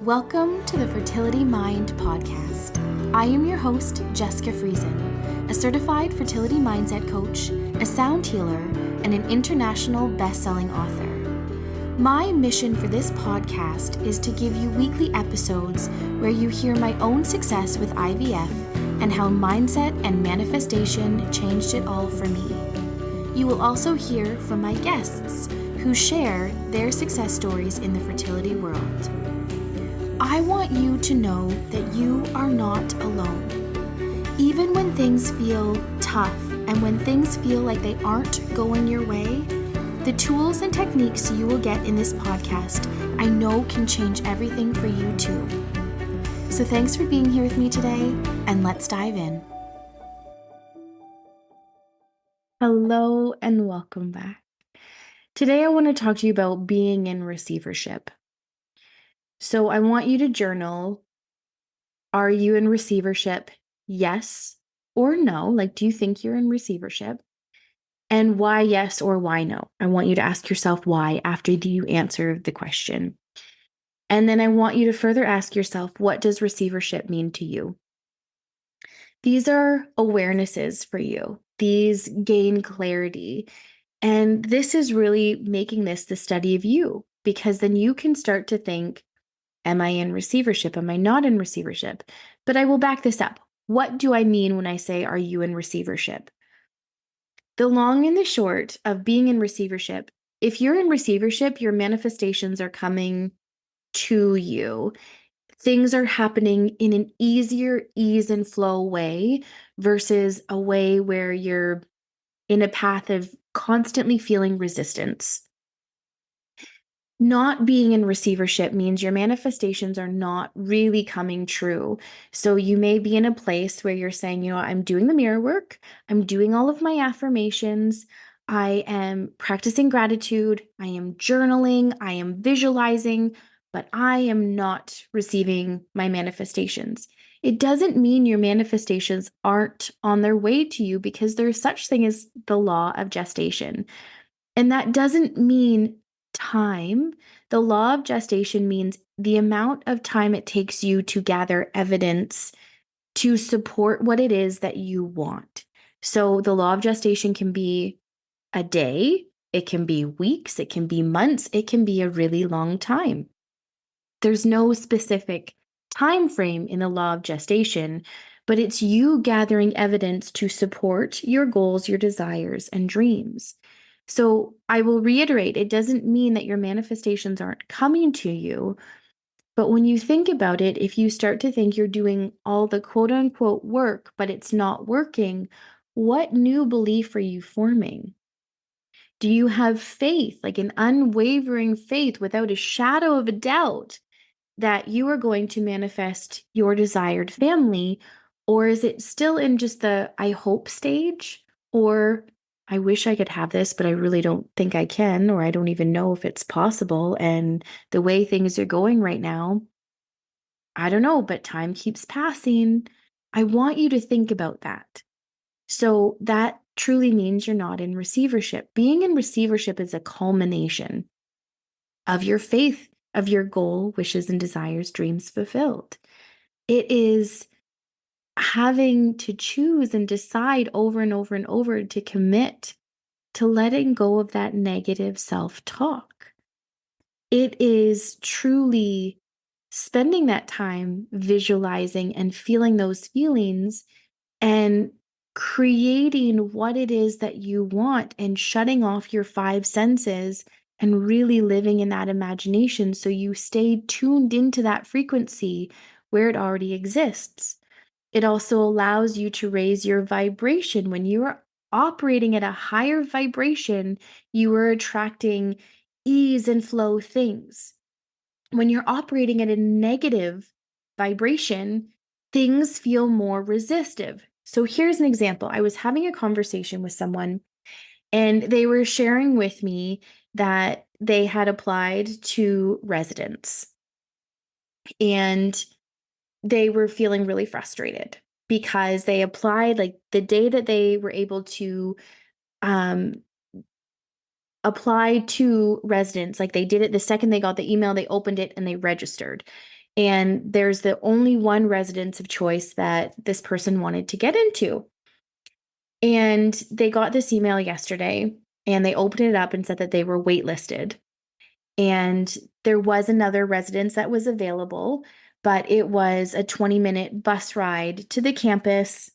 Welcome to the Fertility Mind podcast. I am your host, Jessica Friesen, a certified fertility mindset coach, a sound healer, and an international best-selling author. My mission for this podcast is to give you weekly episodes where you hear my own success with IVF and how mindset and manifestation changed it all for me. You will also hear from my guests who share their success stories in the fertility world. I want you to know that you are not alone. Even when things feel tough and when things feel like they aren't going your way, the tools and techniques you will get in this podcast, I know can change everything for you too. So thanks for being here with me today, and let's dive in. Hello and welcome back. Today I want to talk to you about being in receivership. So I want you to journal. Are you in receivership? Yes or no? Like, do you think you're in receivership? And why yes or why no? I want you to ask yourself why after you answer the question. And then I want you to further ask yourself, what does receivership mean to you? These are awarenesses for you. These gain clarity. And this is really making this the study of you, because then you can start to think, am I in receivership? Am I not in receivership? But I will back this up. What do I mean when I say, are you in receivership? The long and the short of being in receivership, if you're in receivership, your manifestations are coming to you. Things are happening in an easier ease and flow way versus a way where you're in a path of constantly feeling resistance. Not being in receivership means your manifestations are not really coming true. So you may be in a place where you're saying, I'm doing the mirror work. I'm doing all of my affirmations. I am practicing gratitude. I am journaling. I am visualizing, but I am not receiving my manifestations. It doesn't mean your manifestations aren't on their way to you, because there's such thing as the law of gestation. And that doesn't mean time. The law of gestation means the amount of time it takes you to gather evidence to support what it is that you want. So the law of gestation can be a day, it can be weeks, it can be months, it can be a really long time. There's no specific time frame in the law of gestation, but it's you gathering evidence to support your goals, your desires, and dreams. So I will reiterate, it doesn't mean that your manifestations aren't coming to you. But when you think about it, if you start to think you're doing all the quote unquote work, but it's not working, what new belief are you forming? Do you have faith, like an unwavering faith without a shadow of a doubt that you are going to manifest your desired family? Or is it still in just the I hope stage? Or I wish I could have this, but I really don't think I can, or I don't even know if it's possible. And the way things are going right now, I don't know, but time keeps passing. I want you to think about that. So that truly means you're not in receivership. Being in receivership is a culmination of your faith, of your goal, wishes, and desires, dreams fulfilled. It is having to choose and decide over and over and over to commit to letting go of that negative self-talk. It is truly spending that time visualizing and feeling those feelings and creating what it is that you want and shutting off your five senses and really living in that imagination so you stay tuned into that frequency where it already exists. It also allows you to raise your vibration. When you are operating at a higher vibration, you are attracting ease and flow things. When you're operating at a negative vibration, things feel more resistive. So here's an example. I was having a conversation with someone, and they were sharing with me that they had applied to residence, and they were feeling really frustrated because they applied like the day that they were able to um, apply to residence. Like, they did it the second they got the email, they opened it and they registered. And there's the only one residence of choice that this person wanted to get into. And they got this email yesterday and they opened it up and said that they were waitlisted. And there was another residence that was available, but it was a 20-minute bus ride to the campus.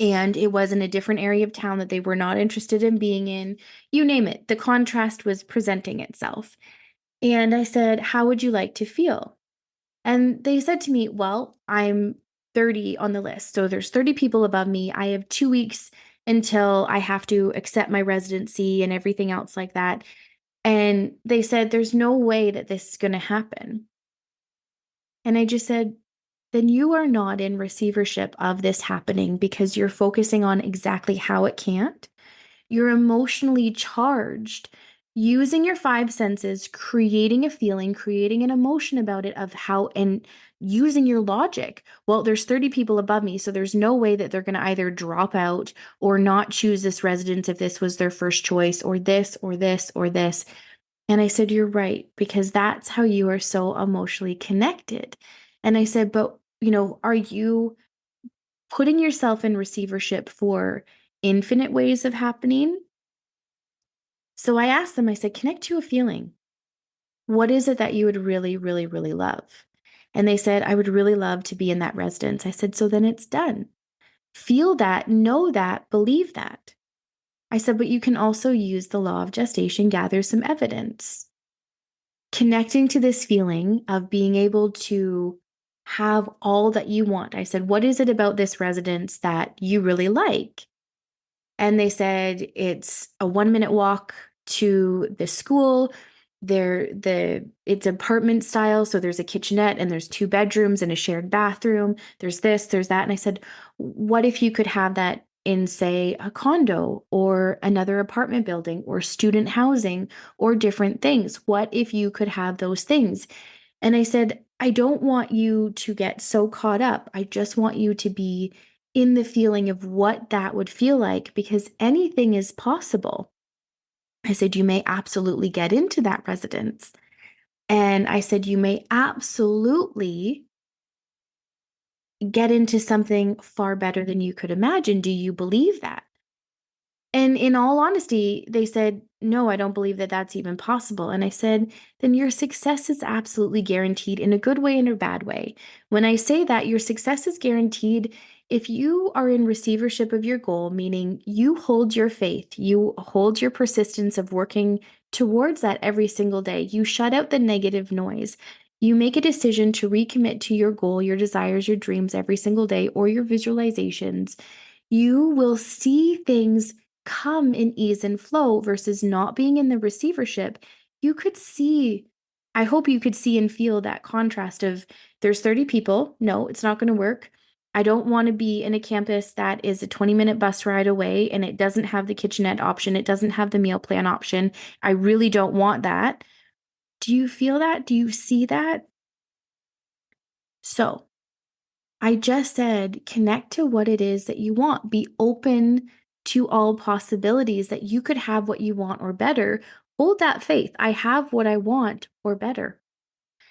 And it was in a different area of town that they were not interested in being in. You name it, the contrast was presenting itself. And I said, how would you like to feel? And they said to me, well, I'm 30 on the list. So there's 30 people above me. I have 2 weeks until I have to accept my residency and everything else like that. And they said, there's no way that this is going to happen. And I just said, then you are not in receivership of this happening because you're focusing on exactly how it can't. You're emotionally charged, using your five senses, creating a feeling, creating an emotion about it of how, and using your logic. Well, there's 30 people above me, so there's no way that they're going to either drop out or not choose this residence if this was their first choice, or this, or this, or this. And I said, you're right, because that's how you are so emotionally connected. And I said, but, are you putting yourself in receivership for infinite ways of happening? So I asked them, I said, connect to a feeling. What is it that you would really, really, really love? And they said, I would really love to be in that residence. I said, so then it's done. Feel that, know that, believe that. I said, but you can also use the law of gestation, gather some evidence. Connecting to this feeling of being able to have all that you want. I said, what is it about this residence that you really like? And they said it's a 1-minute walk to the school. It's apartment style, so there's a kitchenette and there's 2 bedrooms and a shared bathroom. There's this, there's that. And I said, what if you could have that in, say, a condo or another apartment building or student housing or different things? What if you could have those things? And I said, I don't want you to get so caught up. I just want you to be in the feeling of what that would feel like, because anything is possible. I said, you may absolutely get into that residence. And I said, you may absolutely get into something far better than you could imagine. Do you believe that? And in all honesty, they said, no, I don't believe that that's even possible. And I said, then your success is absolutely guaranteed, in a good way and a bad way. When I say that your success is guaranteed, if you are in receivership of your goal, meaning you hold your faith, you hold your persistence of working towards that every single day, you shut out the negative noise, you make a decision to recommit to your goal, your desires, your dreams every single day, or your visualizations, you will see things come in ease and flow versus not being in the receivership. You could see, I hope you could see and feel that contrast of, there's 30 people. No, it's not going to work. I don't want to be in a campus that is a 20-minute bus ride away and it doesn't have the kitchenette option. It doesn't have the meal plan option. I really don't want that. Do you feel that? Do you see that? So I just said, connect to what it is that you want. Be open to all possibilities that you could have what you want or better. Hold that faith. I have what I want or better.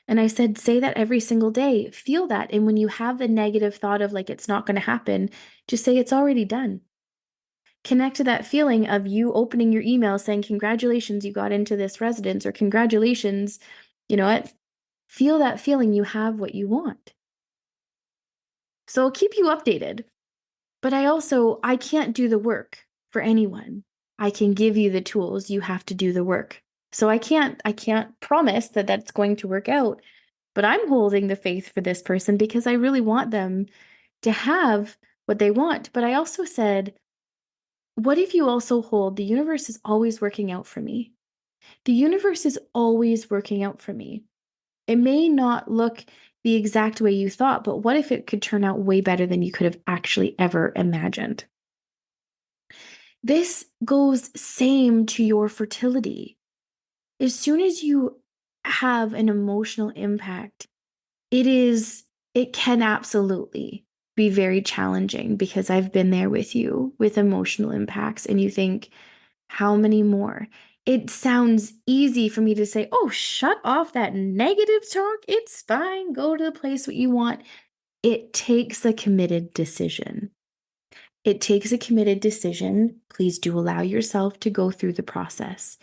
And I said, say that every single day. Feel that. And when you have the negative thought of like, it's not going to happen, just say it's already done. Connect to that feeling of you opening your email saying, congratulations, you got into this residence, or congratulations, you know what? Feel that feeling, you have what you want. So I'll keep you updated. But I can't do the work for anyone. I can give you the tools, you have to do the work. So I can't promise that that's going to work out, but I'm holding the faith for this person because I really want them to have what they want. But I also said, what if you also hold the universe is always working out for me? The universe is always working out for me. It may not look the exact way you thought, but what if it could turn out way better than you could have actually ever imagined? This goes same to your fertility. As soon as you have an emotional impact, it can absolutely be very challenging, because I've been there with you with emotional impacts and you think, how many more? It sounds easy for me to say, oh, shut off that negative talk. It's fine. Go to the place what you want. It takes a committed decision. It takes a committed decision. Please do allow yourself to go through the process.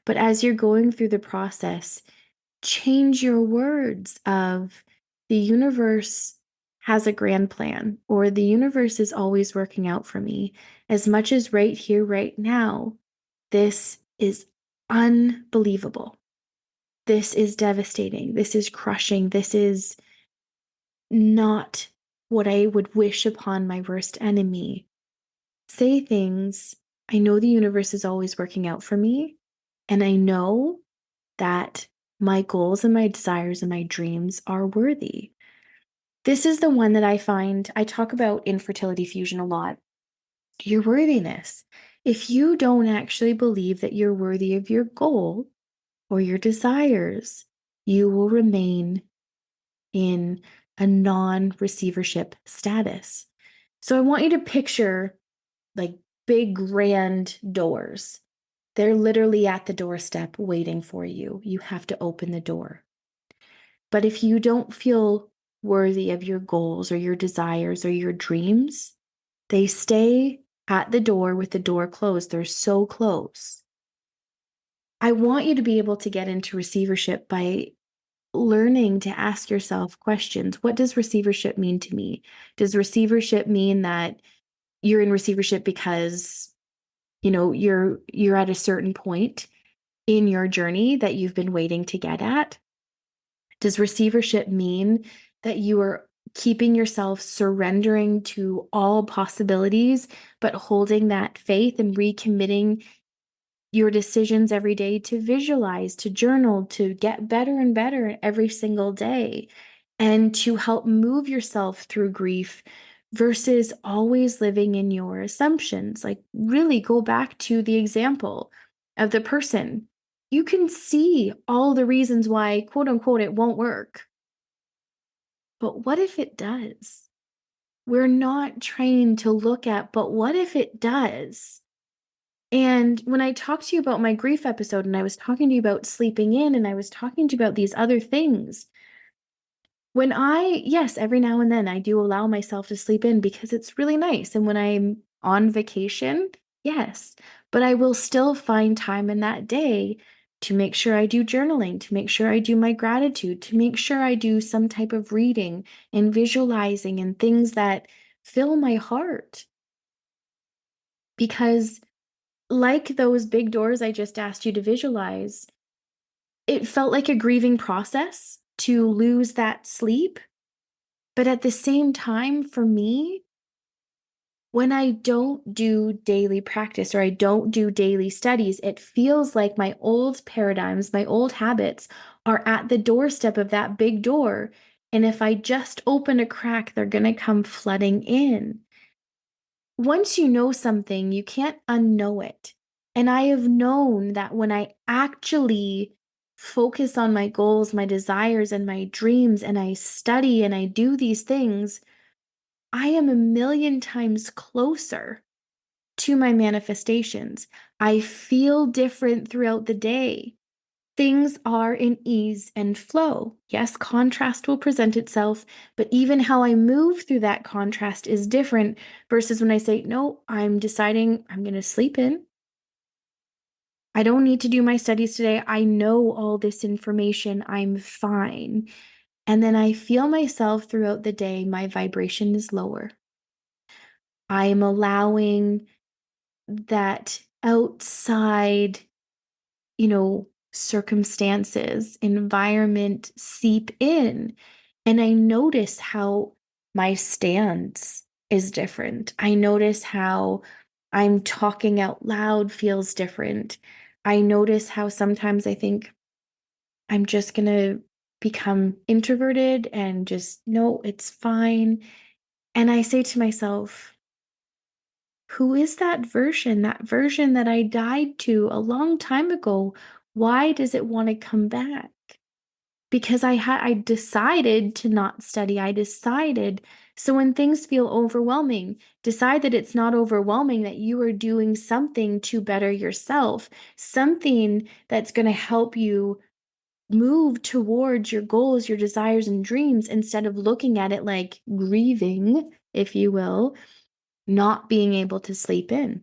But as you're going through the process, change your words of the universe has a grand plan, or the universe is always working out for me. As much as right here, right now, this is unbelievable. This is devastating. This is crushing. This is not what I would wish upon my worst enemy. Say things. I know the universe is always working out for me. And I know that my goals and my desires and my dreams are worthy. This is the one that I find I talk about in fertility fusion a lot. Your worthiness. If you don't actually believe that you're worthy of your goal or your desires, you will remain in a non-receivership status. So I want you to picture like big grand doors. They're literally at the doorstep waiting for you. You have to open the door. But if you don't feel worthy of your goals or your desires or your dreams, they stay at the door with the door closed. They're so close. I want you to be able to get into receivership by learning to ask yourself questions. What does receivership mean to me? Does receivership mean that you're in receivership because you're at a certain point in your journey that you've been waiting to get at? Does receivership mean that you are keeping yourself surrendering to all possibilities, but holding that faith and recommitting your decisions every day to visualize, to journal, to get better and better every single day, and to help move yourself through grief versus always living in your assumptions? Like, really go back to the example of the person. You can see all the reasons why, quote unquote, it won't work. But what if it does? We're not trained to look at, but what if it does? And when I talked to you about my grief episode and I was talking to you about sleeping in and I was talking to you about these other things, yes, every now and then I do allow myself to sleep in because it's really nice. And when I'm on vacation, yes, but I will still find time in that day to make sure I do journaling, to make sure I do my gratitude, to make sure I do some type of reading and visualizing and things that fill my heart. Because like those big doors I just asked you to visualize, it felt like a grieving process to lose that sleep. But at the same time, for me, when I don't do daily practice or I don't do daily studies, it feels like my old paradigms, my old habits are at the doorstep of that big door. And if I just open a crack, they're going to come flooding in. Once you know something, you can't unknow it. And I have known that when I actually focus on my goals, my desires, and my dreams, and I study and I do these things, I am a million times closer to my manifestations. I feel different throughout the day. Things are in ease and flow. Yes, contrast will present itself, but even how I move through that contrast is different versus when I say, no, I'm deciding I'm going to sleep in. I don't need to do my studies today. I know all this information. I'm fine. And then I feel myself throughout the day, my vibration is lower. I'm allowing that outside, circumstances, environment seep in. And I notice how my stance is different. I notice how I'm talking out loud feels different. I notice how sometimes I think I'm just going to become introverted and just, no, it's fine. And I say to myself, who is that version? That version that I died to a long time ago? Why does it want to come back? because I decided to not study. I decided. So when things feel overwhelming, decide that it's not overwhelming, that you are doing something to better yourself, something that's going to help you move towards your goals, your desires, and dreams, instead of looking at it like grieving, if you will, not being able to sleep in.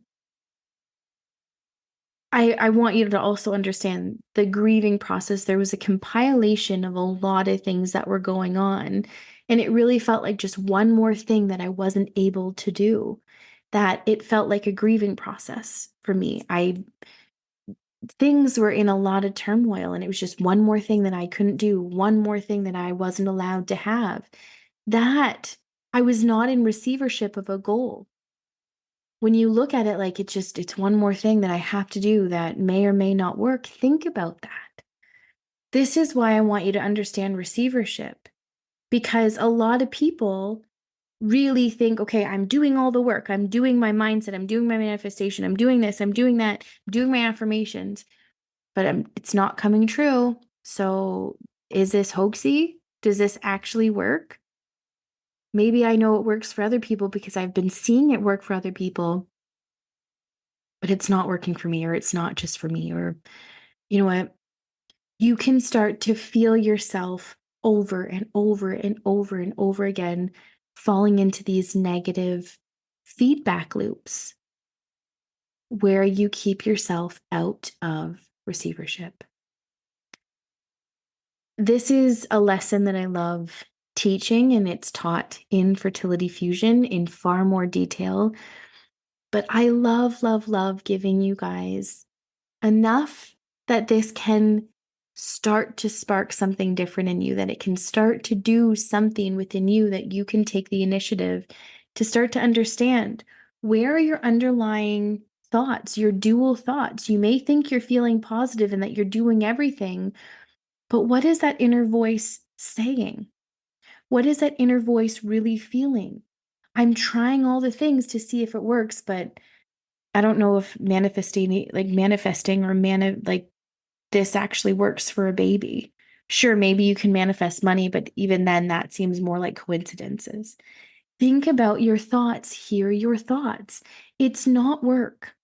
I want you to also understand the grieving process. There was a compilation of a lot of things that were going on, and it really felt like just one more thing that I wasn't able to do, that it felt like a grieving process for me. Things were in a lot of turmoil, and it was just one more thing that I couldn't do, one more thing that I wasn't allowed to have. That I was not in receivership of a goal. When you look at it like it's one more thing that I have to do that may or may not work, think about that. This is why I want you to understand receivership, because a lot of people really think, okay, I'm doing all the work. I'm doing my mindset. I'm doing my manifestation. I'm doing this. I'm doing that. I'm doing my affirmations, but it's not coming true. So is this hoaxy? Does this actually work? Maybe I know it works for other people because I've been seeing it work for other people, but it's not working for me, or it's not just for me, or you know what? You can start to feel yourself over and over and over and over again falling into these negative feedback loops where you keep yourself out of receivership. This is a lesson that I love teaching, and it's taught in fertility fusion in far more detail. But I love, love, love giving you guys enough that this can start to spark something different in you, that it can start to do something within you, that you can take the initiative to start to understand where are your underlying thoughts, your dual thoughts. You may think you're feeling positive and that you're doing everything, but what is that inner voice saying? What is that inner voice really feeling? I'm trying all the things to see if it works, but I don't know if manifesting or like this actually works for a baby. Sure, maybe you can manifest money, but even then, that seems more like coincidences. Think about your thoughts, hear your thoughts. It's not work.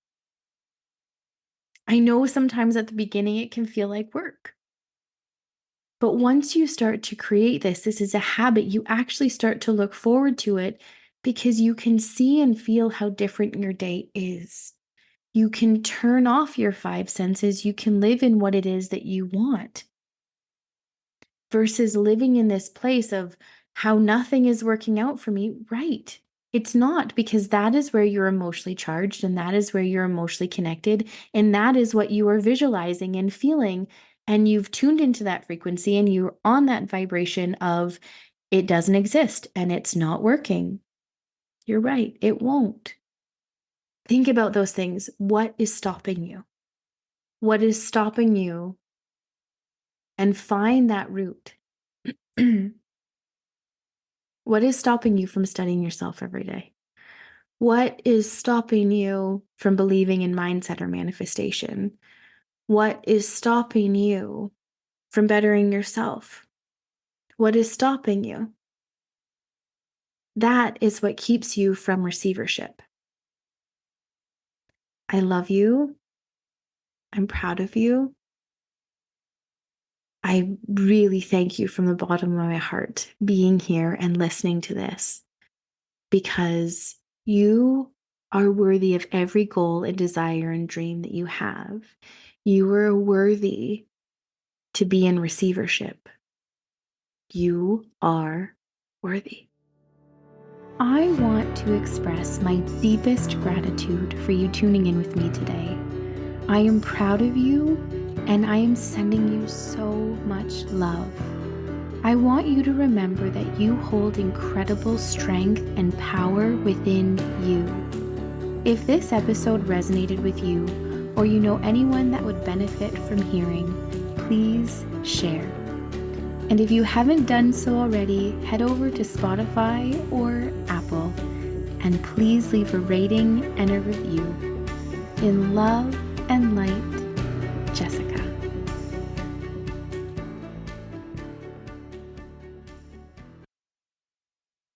I know sometimes at the beginning it can feel like work. But once you start to create this is a habit, you actually start to look forward to it because you can see and feel how different your day is. You can turn off your five senses. You can live in what it is that you want versus living in this place of how nothing is working out for me. Right. It's not, because that is where you're emotionally charged, and that is where you're emotionally connected. And that is what you are visualizing and feeling. And you've tuned into that frequency and you're on that vibration of it doesn't exist and it's not working. You're right. It won't. Think about those things. What is stopping you? What is stopping you? And find that root. What is stopping you from studying yourself every day? What is stopping you from believing in mindset or manifestation? What is stopping you from bettering yourself? What is stopping you? That is what keeps you from receivership. I love you. I'm proud of you. I really thank you from the bottom of my heart being here and listening to this, because you are worthy of every goal and desire and dream that you have. You are worthy to be in receivership. You are worthy. I want to express my deepest gratitude for you tuning in with me today. I am proud of you, and I am sending you so much love. I want you to remember that you hold incredible strength and power within you. If this episode resonated with you, or you know anyone that would benefit from hearing, please share. And if you haven't done so already, head over to Spotify or Apple, and please leave a rating and a review. In love and light, Jessica.